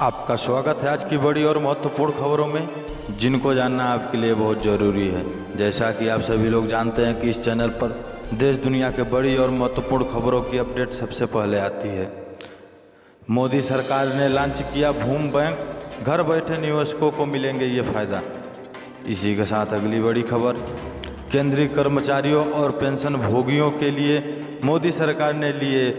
आपका स्वागत है आज की बड़ी और महत्वपूर्ण खबरों में, जिनको जानना आपके लिए बहुत ज़रूरी है। जैसा कि आप सभी लोग जानते हैं कि इस चैनल पर देश दुनिया के बड़ी और महत्वपूर्ण खबरों की अपडेट सबसे पहले आती है। मोदी सरकार ने लॉन्च किया भूमि बैंक, घर बैठे निवेशकों को मिलेंगे ये फ़ायदा। इसी के साथ अगली बड़ी खबर, केंद्रीय कर्मचारियों और पेंशन भोगियों के लिए मोदी सरकार ने लिए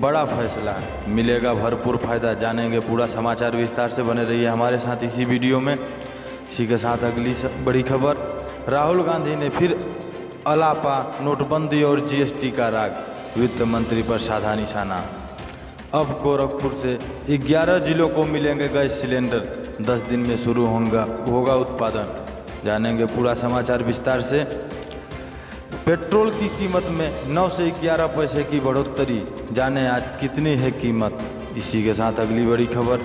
बड़ा फैसला, मिलेगा भरपूर फ़ायदा। जानेंगे पूरा समाचार, विस्तार से बने रहिए हमारे साथ इसी वीडियो में। इसी के साथ अगली बड़ी खबर, राहुल गांधी ने फिर अलापा नोटबंदी और जीएसटी का राग, वित्त मंत्री पर साधा निशाना। अब गोरखपुर से 11 जिलों को मिलेंगे गैस सिलेंडर, 10 दिन में शुरू होगा उत्पादन। जानेंगे पूरा समाचार विस्तार से। पेट्रोल की कीमत में 9 से 11 पैसे की बढ़ोतरी, जाने आज कितनी है कीमत। इसी के साथ अगली बड़ी खबर,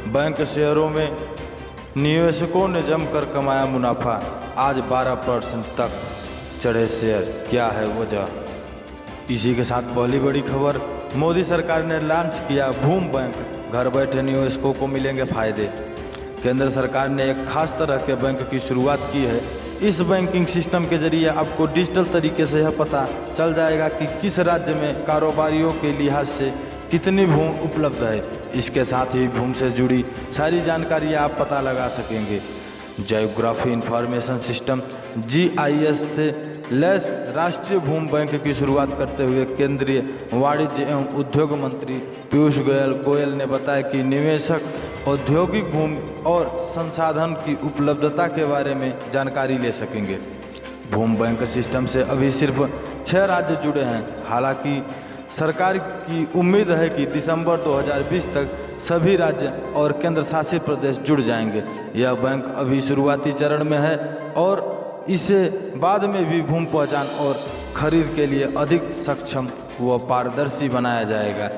बैंक शेयरों में निवेशकों ने जमकर कमाया मुनाफा, आज 12% तक चढ़े शेयर, क्या है वजह। इसी के साथ पहली बड़ी खबर, मोदी सरकार ने लॉन्च किया भूमि बैंक, घर बैठे निवेशकों को मिलेंगे फायदे। केंद्र सरकार ने एक खास तरह के बैंक की शुरुआत की है। इस बैंकिंग सिस्टम के जरिए आपको डिजिटल तरीके से यह पता चल जाएगा कि किस राज्य में कारोबारियों के लिहाज से कितनी भूमि उपलब्ध है। इसके साथ ही भूमि से जुड़ी सारी जानकारी आप पता लगा सकेंगे। जियोग्राफी इंफॉर्मेशन सिस्टम GIS से लैस राष्ट्रीय भूमि बैंक की शुरुआत करते हुए केंद्रीय वाणिज्य एवं उद्योग मंत्री पीयूष गोयल ने बताया कि निवेशक औद्योगिक भूमि और संसाधन की उपलब्धता के बारे में जानकारी ले सकेंगे। भूमि बैंक सिस्टम से अभी सिर्फ 6 राज्य जुड़े हैं। हालांकि सरकार की उम्मीद है कि दिसंबर 2020 तक सभी राज्य और केंद्र शासित प्रदेश जुड़ जाएंगे। यह बैंक अभी शुरुआती चरण में है और इसे बाद में भी भूमि पहचान और खरीद के लिए अधिक सक्षम व पारदर्शी बनाया जाएगा।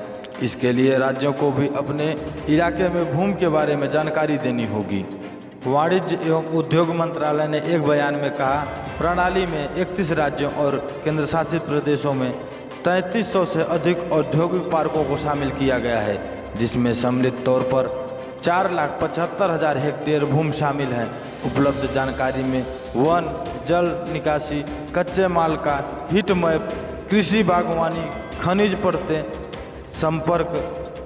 इसके लिए राज्यों को भी अपने इलाके में भूमि के बारे में जानकारी देनी होगी। वाणिज्य एवं उद्योग मंत्रालय ने एक बयान में कहा, प्रणाली में 31 राज्यों और केंद्र शासित प्रदेशों में 3300 से अधिक औद्योगिक पार्कों को शामिल किया गया है, जिसमें सम्मिलित तौर पर 4,75,000 हेक्टेयर भूमि शामिल है। उपलब्ध जानकारी में वन, जल निकासी, कच्चे माल का हीट मैप, कृषि बागवानी, खनिज परतें, संपर्क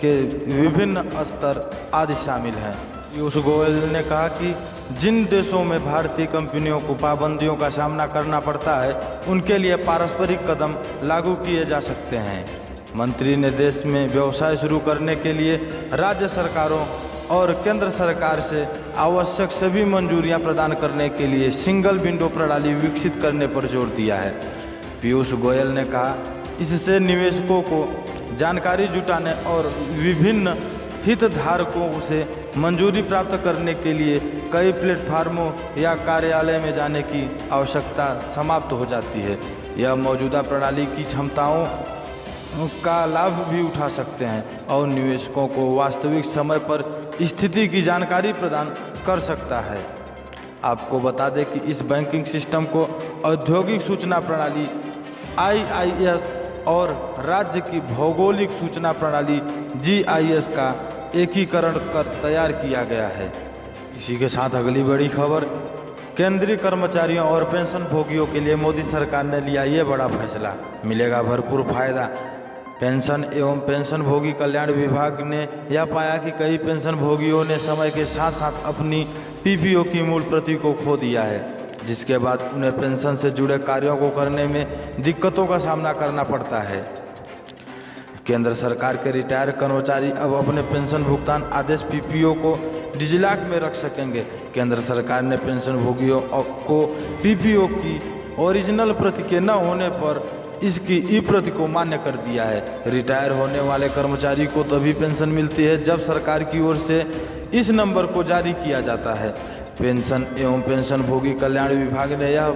के विभिन्न स्तर आदि शामिल हैं। पीयूष गोयल ने कहा कि जिन देशों में भारतीय कंपनियों को पाबंदियों का सामना करना पड़ता है, उनके लिए पारस्परिक कदम लागू किए जा सकते हैं। मंत्री ने देश में व्यवसाय शुरू करने के लिए राज्य सरकारों और केंद्र सरकार से आवश्यक सभी मंजूरियां प्रदान करने के लिए सिंगल विंडो प्रणाली विकसित करने पर जोर दिया है। पीयूष गोयल ने कहा, इससे निवेशकों को जानकारी जुटाने और विभिन्न हितधारकों से मंजूरी प्राप्त करने के लिए कई प्लेटफार्मों या कार्यालय में जाने की आवश्यकता समाप्त हो जाती है। यह मौजूदा प्रणाली की क्षमताओं का लाभ भी उठा सकते हैं और निवेशकों को वास्तविक समय पर स्थिति की जानकारी प्रदान कर सकता है। आपको बता दें कि इस बैंकिंग सिस्टम को औद्योगिक सूचना प्रणाली IIS और राज्य की भौगोलिक सूचना प्रणाली GIS का एकीकरण कर तैयार किया गया है। इसी के साथ अगली बड़ी खबर, केंद्रीय कर्मचारियों और पेंशन भोगियों के लिए मोदी सरकार ने लिया ये बड़ा फैसला, मिलेगा भरपूर फायदा। पेंशन एवं पेंशन भोगी कल्याण विभाग ने यह पाया कि कई पेंशन भोगियों ने समय के साथ साथ अपनी PPO की मूल प्रति को खो दिया है, जिसके बाद उन्हें पेंशन से जुड़े कार्यों को करने में दिक्कतों का सामना करना पड़ता है। केंद्र सरकार के रिटायर कर्मचारी अब अपने पेंशन भुगतान आदेश PPO को डिजिलॉकर में रख सकेंगे। केंद्र सरकार ने पेंशन भोगियों को PPO की ओरिजिनल प्रति के न होने पर इसकी ई-प्रति को मान्य कर दिया है। रिटायर होने वाले कर्मचारी को तभी पेंशन मिलती है जब सरकार की ओर से इस नंबर को जारी किया जाता है। पेंशन एवं पेंशन भोगी कल्याण विभाग ने यह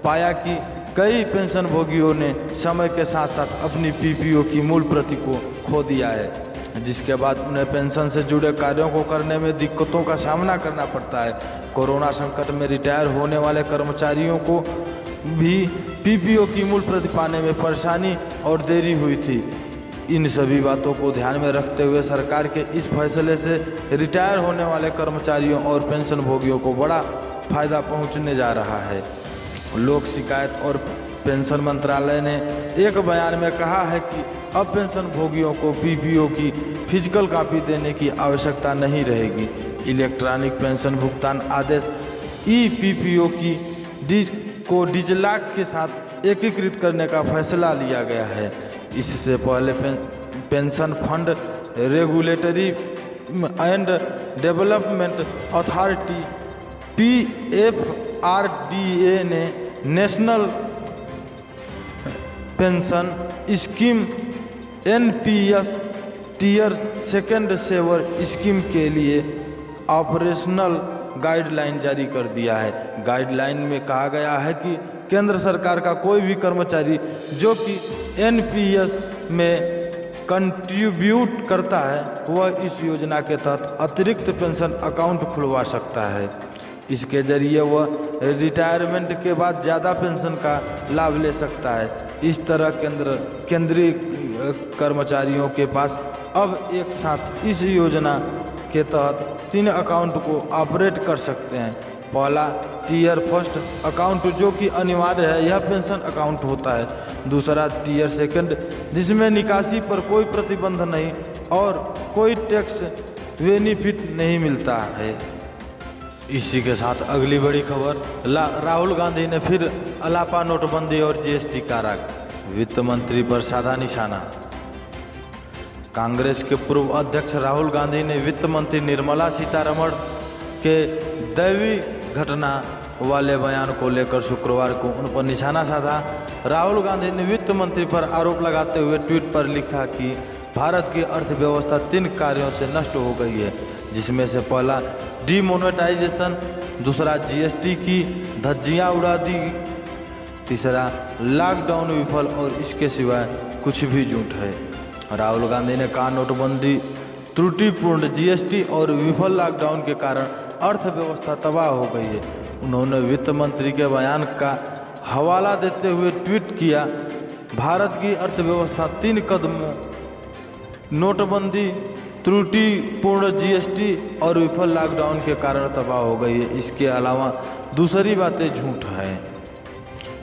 पाया कि कई पेंशन भोगियों ने समय के साथ साथ अपनी PPO की मूल प्रति को खो दिया है, जिसके बाद उन्हें पेंशन से जुड़े कार्यों को करने में दिक्कतों का सामना करना पड़ता है। कोरोना संकट में रिटायर होने वाले कर्मचारियों को भी PPO की मूल प्रति पाने में परेशानी और देरी हुई थी। इन सभी बातों को ध्यान में रखते हुए सरकार के इस फैसले से रिटायर होने वाले कर्मचारियों और पेंशन भोगियों को बड़ा फायदा पहुंचने जा रहा है। लोक शिकायत और पेंशन मंत्रालय ने एक बयान में कहा है कि अब पेंशन भोगियों को पीपीओ की फिजिकल कॉपी देने की आवश्यकता नहीं रहेगी। इलेक्ट्रॉनिक पेंशन भुगतान आदेश ई-पीपीओ को डिजिलॉकर के साथ एकीकृत करने का फैसला लिया गया है। इससे पहले pension fund regulatory and development authority PFRDA ने national pension scheme NPS tier second saver scheme के लिए ऑपरेशनल गाइडलाइन जारी कर दिया है। गाइडलाइन में कहा गया है कि केंद्र सरकार का कोई भी कर्मचारी जो कि NPS में कंट्रीब्यूट करता है वह इस योजना के तहत अतिरिक्त पेंशन अकाउंट खुलवा सकता है। इसके जरिए वह रिटायरमेंट के बाद ज़्यादा पेंशन का लाभ ले सकता है। इस तरह केंद्रीय कर्मचारियों के पास अब एक साथ इस योजना के तहत 3 अकाउंट को ऑपरेट कर सकते हैं। पहला टीयर फर्स्ट अकाउंट जो कि अनिवार्य है, यह पेंशन अकाउंट होता है। दूसरा टीयर सेकंड जिसमें निकासी पर कोई प्रतिबंध नहीं और कोई टैक्स बेनिफिट नहीं मिलता है। इसी के साथ अगली बड़ी खबर, राहुल गांधी ने फिर अलापा नोटबंदी और जीएसटी कारक, वित्त मंत्री पर साधा निशाना। कांग्रेस के पूर्व अध्यक्ष राहुल गांधी ने वित्त मंत्री निर्मला सीतारमण के दैवी घटना वाले बयान को लेकर शुक्रवार को उन पर निशाना साधा। राहुल गांधी ने वित्त मंत्री पर आरोप लगाते हुए ट्वीट पर लिखा कि भारत की अर्थव्यवस्था 3 कार्यों से नष्ट हो गई है, जिसमें से पहला डीमोनेटाइजेशन, दूसरा जीएसटी की धज्जियां उड़ा दी, तीसरा लॉकडाउन विफल और इसके सिवाय कुछ भी झूठ है। राहुल गांधी ने कहा नोटबंदी, त्रुटिपूर्ण जीएसटी और विफल लॉकडाउन के कारण अर्थव्यवस्था तबाह हो गई है। उन्होंने वित्त मंत्री के बयान का हवाला देते हुए ट्वीट किया, भारत की अर्थव्यवस्था 3 कदमों नोटबंदी, त्रुटिपूर्ण जीएसटी और विफल लॉकडाउन के कारण तबाह हो गई है। इसके अलावा दूसरी बातें झूठ हैं।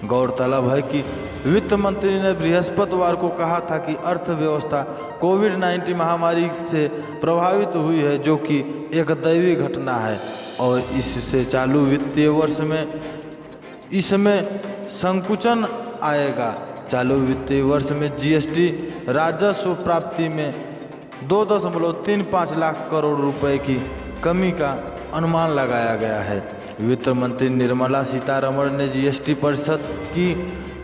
गौरतलब है कि वित्त मंत्री ने बृहस्पतिवार को कहा था कि अर्थव्यवस्था कोविड-19 महामारी से प्रभावित हुई है, जो कि एक दैवीय घटना है और इससे चालू वित्तीय वर्ष में इसमें संकुचन आएगा। चालू वित्तीय वर्ष में जीएसटी राजस्व प्राप्ति में 2.35 लाख करोड़ रुपए की कमी का अनुमान लगाया गया है। वित्त मंत्री निर्मला सीतारमण ने जीएसटी परिषद की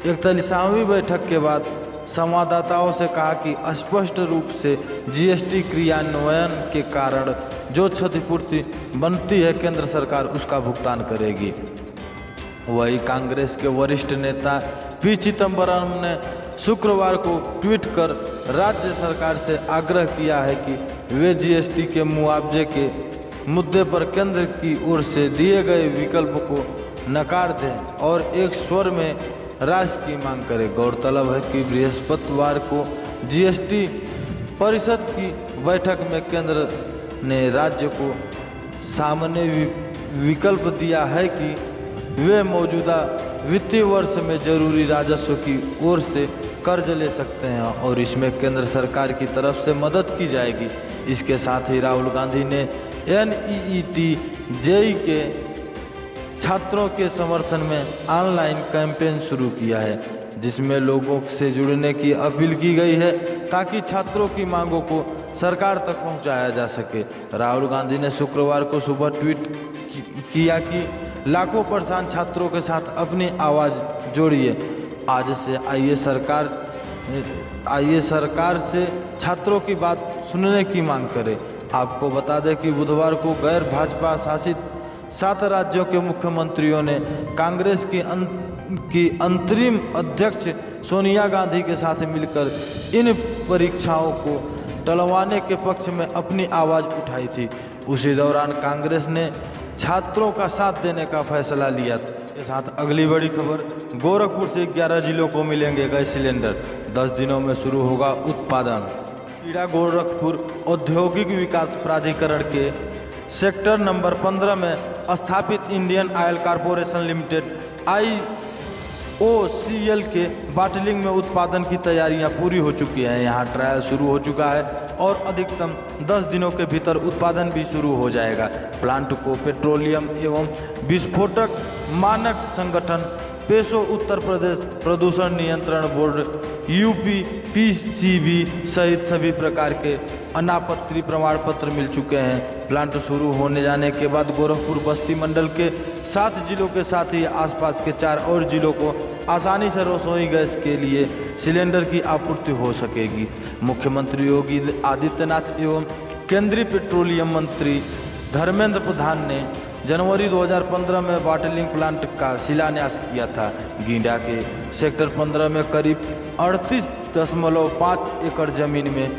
41वीं बैठक के बाद संवाददाताओं से कहा कि स्पष्ट रूप से जीएसटी क्रियान्वयन के कारण जो क्षतिपूर्ति बनती है केंद्र सरकार उसका भुगतान करेगी। वही कांग्रेस के वरिष्ठ नेता पी चिदम्बरम ने शुक्रवार को ट्वीट कर राज्य सरकार से आग्रह किया है कि वे जीएसटी के मुआवजे के मुद्दे पर केंद्र की ओर से दिए गए विकल्प को नकार दें और एक स्वर में राशि की मांग करें। गौरतलब है कि बृहस्पतिवार को जीएसटी परिषद की बैठक में केंद्र ने राज्य को सामान्य विकल्प दिया है कि वे मौजूदा वित्तीय वर्ष में जरूरी राजस्व की ओर से कर्ज ले सकते हैं और इसमें केंद्र सरकार की तरफ से मदद की जाएगी। इसके साथ ही राहुल गांधी ने NEET JEE के छात्रों के समर्थन में ऑनलाइन कैंपेन शुरू किया है, जिसमें लोगों से जुड़ने की अपील की गई है ताकि छात्रों की मांगों को सरकार तक पहुंचाया जा सके। राहुल गांधी ने शुक्रवार को सुबह ट्वीट किया कि लाखों परेशान छात्रों के साथ अपनी आवाज़ जोड़िए। आज से आइए सरकार से छात्रों की बात सुनने की मांग करें। आपको बता दें कि बुधवार को गैर भाजपा शासित 7 राज्यों के मुख्यमंत्रियों ने कांग्रेस की अंतरिम अध्यक्ष सोनिया गांधी के साथ मिलकर इन परीक्षाओं को टलवाने के पक्ष में अपनी आवाज़ उठाई थी। उसी दौरान कांग्रेस ने छात्रों का साथ देने का फैसला लिया। के साथ अगली बड़ी खबर, गोरखपुर से 11 जिलों को मिलेंगे गैस सिलेंडर, 10 दिनों में शुरू होगा उत्पादन। उत्पादन। कीड़ा गोरखपुर औद्योगिक विकास प्राधिकरण के सेक्टर नंबर 15 में स्थापित Indian oil corporation limited IOCL के बॉटलिंग में उत्पादन की तैयारियां पूरी हो चुकी हैं। यहां ट्रायल शुरू हो चुका है और अधिकतम 10 दिनों के भीतर उत्पादन भी शुरू हो जाएगा। प्लांट को पेट्रोलियम एवं विस्फोटक मानक संगठन, पेशो, उत्तर प्रदेश प्रदूषण नियंत्रण बोर्ड UPPCB सहित सभी प्रकार के अनापत्ति प्रमाण पत्र मिल चुके हैं। प्लांट शुरू होने जाने के बाद गोरखपुर बस्ती मंडल के 7 जिलों के साथ ही आसपास के 4 और जिलों को आसानी से रसोई गैस के लिए सिलेंडर की आपूर्ति हो सकेगी। मुख्यमंत्री योगी आदित्यनाथ एवं केंद्रीय पेट्रोलियम मंत्री धर्मेंद्र प्रधान ने जनवरी 2015 में बॉटलिंग प्लांट का शिलान्यास किया था। गींडा के सेक्टर 15 में करीब 38.5 एकड़ जमीन में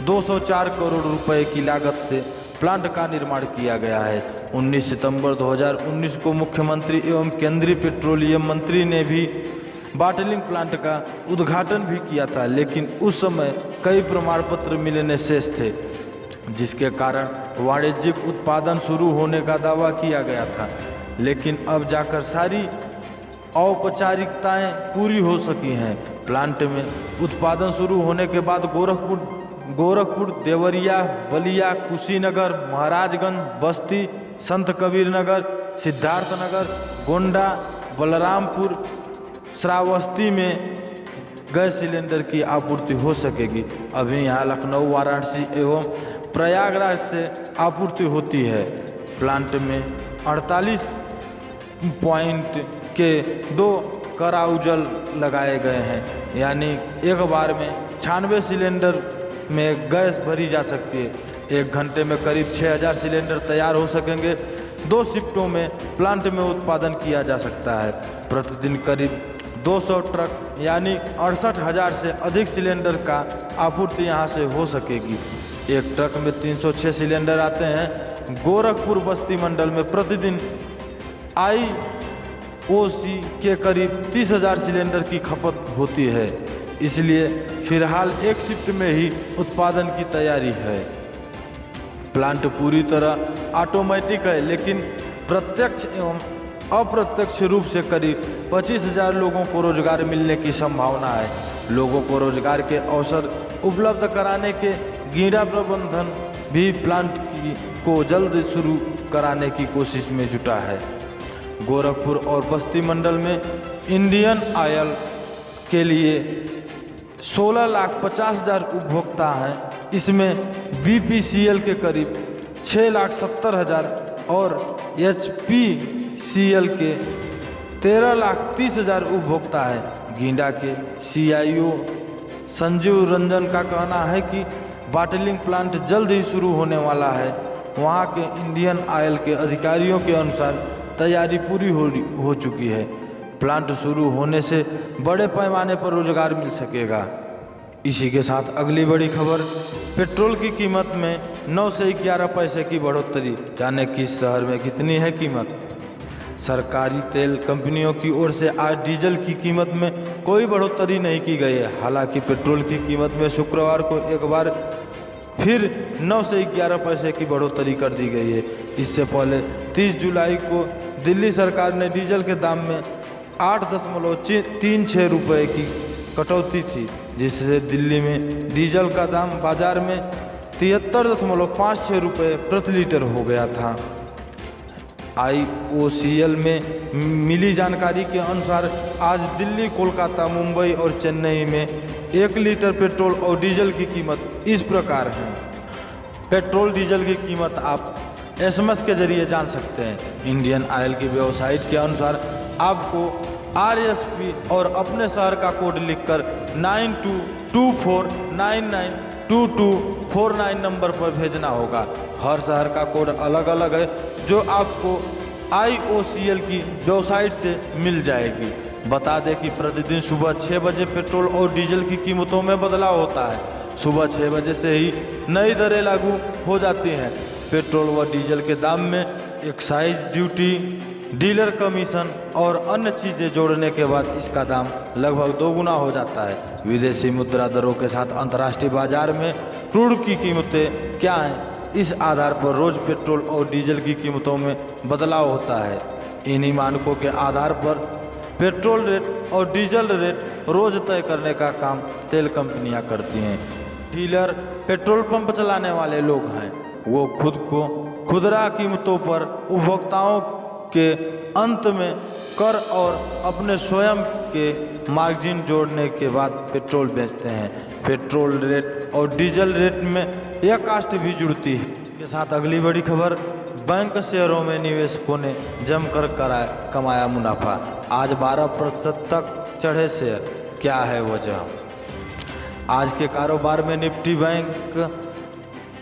204 करोड़ रुपए की लागत से प्लांट का निर्माण किया गया है। 19 सितंबर 2019 को मुख्यमंत्री एवं केंद्रीय पेट्रोलियम मंत्री ने भी बॉटलिंग प्लांट का उद्घाटन भी किया था, लेकिन उस समय कई प्रमाण पत्र मिलने शेष थे, जिसके कारण वाणिज्यिक उत्पादन शुरू होने का दावा किया गया था। लेकिन अब जाकर सारी औपचारिकताएं पूरी हो सकी हैं। प्लांट में उत्पादन शुरू होने के बाद गोरखपुर, देवरिया, बलिया, कुशीनगर, महाराजगंज, बस्ती, संत कबीर नगर, सिद्धार्थनगर, गोंडा, बलरामपुर, श्रावस्ती में गैस सिलेंडर की आपूर्ति हो सकेगी। अभी यहाँ लखनऊ, वाराणसी एवं प्रयागराज से आपूर्ति होती है। प्लांट में 48 पॉइंट के 2 कराउजल लगाए गए हैं, यानी एक बार में 96 सिलेंडर में गैस भरी जा सकती है। 1 घंटे में करीब 6000 सिलेंडर तैयार हो सकेंगे। 2 शिफ्टों में प्लांट में उत्पादन किया जा सकता है। प्रतिदिन करीब 200 ट्रक यानी 68,000 से अधिक सिलेंडर का आपूर्ति यहां से हो सकेगी। एक ट्रक में 306 सिलेंडर आते हैं। गोरखपुर बस्ती मंडल में प्रतिदिन IOC के करीब 30,000 सिलेंडर की खपत होती है, इसलिए फिलहाल एक शिफ्ट में ही उत्पादन की तैयारी है। प्लांट पूरी तरह ऑटोमेटिक है, लेकिन प्रत्यक्ष एवं अप्रत्यक्ष रूप से करीब 25,000 लोगों को रोजगार मिलने की संभावना है। लोगों को रोजगार के अवसर उपलब्ध कराने के गींडा प्रबंधन भी प्लांट को जल्द शुरू कराने की कोशिश में जुटा है। गोरखपुर और बस्ती मंडल में इंडियन ऑयल के लिए 16,50,000 उपभोक्ता हैं। इसमें BPCL के करीब 6,70,000 और HPCL के 13,30,000 उपभोक्ता है। गींडा के CIO संजीव रंजन का कहना है कि बॉटलिंग प्लांट जल्द ही शुरू होने वाला है। वहां के इंडियन ऑयल के अधिकारियों के अनुसार तैयारी पूरी हो चुकी है। प्लांट शुरू होने से बड़े पैमाने पर रोजगार मिल सकेगा। इसी के साथ अगली बड़ी खबर, पेट्रोल की कीमत में 9 से 11 पैसे की बढ़ोतरी। जाने किस शहर में कितनी है कीमत। सरकारी तेल कंपनियों की ओर से आज डीजल की कीमत में कोई बढ़ोतरी नहीं की गई है। हालांकि पेट्रोल की कीमत में शुक्रवार को एक बार फिर 9 से 11 पैसे की बढ़ोतरी कर दी गई है। इससे पहले 30 जुलाई को दिल्ली सरकार ने डीजल के दाम में 8.36 रुपये की कटौती थी, जिससे दिल्ली में डीजल का दाम बाजार में 73.56 रुपये प्रति लीटर हो गया था। IOCL में मिली जानकारी के अनुसार आज दिल्ली, कोलकाता, मुंबई और चेन्नई में 1 लीटर पेट्रोल और डीजल की कीमत इस प्रकार है। पेट्रोल डीजल की कीमत आप SMS के जरिए जान सकते हैं। इंडियन ऑयल की वेबसाइट के अनुसार आपको RSP और अपने शहर का कोड लिखकर 9224992249 नंबर पर भेजना होगा। हर शहर का कोड अलग अलग है, जो आपको IOCL की वेबसाइट से मिल जाएगी। बता दें कि प्रतिदिन सुबह 6 बजे पेट्रोल और डीजल की कीमतों में बदलाव होता है। सुबह 6 बजे से ही नई दरें लागू हो जाती हैं। पेट्रोल व डीजल के दाम में एक्साइज ड्यूटी, डीलर कमीशन और अन्य चीज़ें जोड़ने के बाद इसका दाम लगभग 2 गुना हो जाता है। विदेशी मुद्रा दरों के साथ अंतर्राष्ट्रीय बाजार में क्रूड की कीमतें क्या हैं, इस आधार पर रोज़ पेट्रोल और डीजल की कीमतों में बदलाव होता है। इन्हीं मानकों के आधार पर पेट्रोल रेट और डीजल रेट रोज़ तय करने का काम तेल कंपनियां करती हैं। डीलर पेट्रोल पंप चलाने वाले लोग हैं, वो खुद को खुदरा कीमतों पर उपभोक्ताओं के अंत में कर और अपने स्वयं के मार्जिन जोड़ने के बाद पेट्रोल बेचते हैं। पेट्रोल रेट और डीजल रेट में यह कास्ट भी जुड़ती है। इसके साथ अगली बड़ी खबर, बैंक शेयरों में निवेशकों ने जमकर कमाया मुनाफा। आज 12% तक चढ़े शेयर, क्या है वजह? आज के कारोबार में निफ्टी बैंक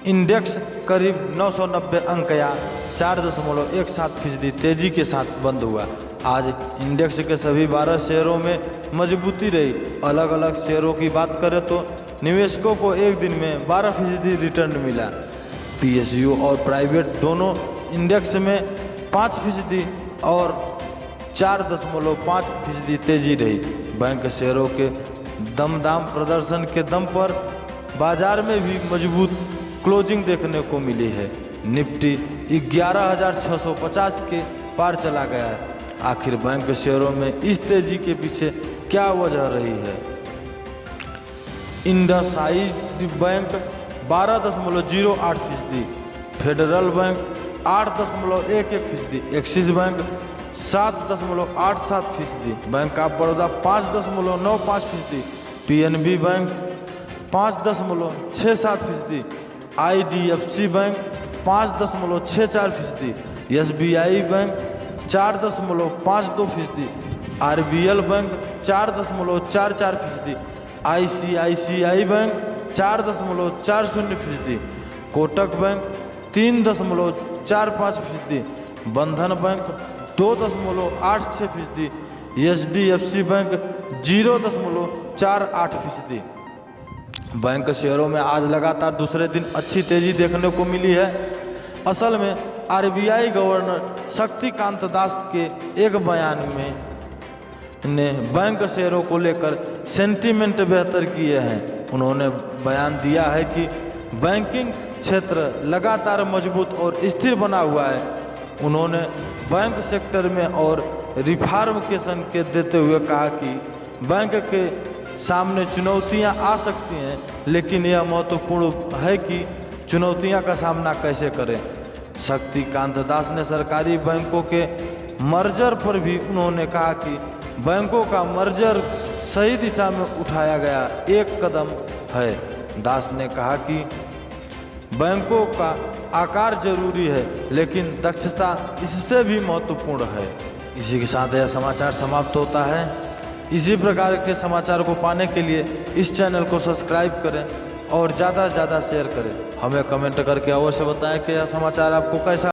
इंडेक्स करीब 990 अंक या 4.17% तेजी के साथ बंद हुआ। आज इंडेक्स के सभी 12 शेयरों में मजबूती रही। अलग अलग शेयरों की बात करें तो निवेशकों को एक दिन में 12% रिटर्न मिला। पीएसयू और प्राइवेट दोनों इंडेक्स में 5% और 4.5% तेजी रही। बैंक शेयरों के दमदाम प्रदर्शन के दम पर बाजार में भी मजबूत क्लोजिंग देखने को मिली है। निफ्टी 11,650 के पार चला गया है। आखिर बैंक शेयरों में इस तेजी के पीछे क्या वजह रही है? IndusInd bank 12.08%, federal bank 8.11%, axis bank 7.87%, bank of Baroda 5.95%, PNB bank 5.67%, IDFC bank 5.64%, SBI bank 4.52%, RBL bank 4.44%, ICICI bank 4.40%, Kotak bank 3.45%, बंधन बैंक 2.86%, एचडीएफसी बैंक 0.48%। बैंक शेयरों में आज लगातार दूसरे दिन अच्छी तेजी देखने को मिली है। असल में आरबीआई गवर्नर शक्तिकांत दास के एक बयान में ने बैंक शेयरों को लेकर सेंटीमेंट बेहतर किए हैं। उन्होंने बयान दिया है कि बैंकिंग क्षेत्र लगातार मजबूत और स्थिर बना हुआ है। उन्होंने बैंक सेक्टर में और रिफॉर्म के संकेत देते हुए कहा कि बैंक के सामने चुनौतियां आ सकती हैं, लेकिन यह महत्वपूर्ण है कि चुनौतियां का सामना कैसे करें। शक्तिकांत दास ने सरकारी बैंकों के मर्जर पर भी उन्होंने कहा कि बैंकों का मर्जर सही दिशा में उठाया गया एक कदम है। दास ने कहा कि बैंकों का आकार जरूरी है, लेकिन दक्षता इससे भी महत्वपूर्ण है। इसी के साथ यह समाचार समाप्त होता है। इसी प्रकार के समाचार को पाने के लिए इस चैनल को सब्सक्राइब करें और ज़्यादा से ज़्यादा शेयर करें। हमें कमेंट करके अवश्य बताएं कि यह समाचार आपको कैसा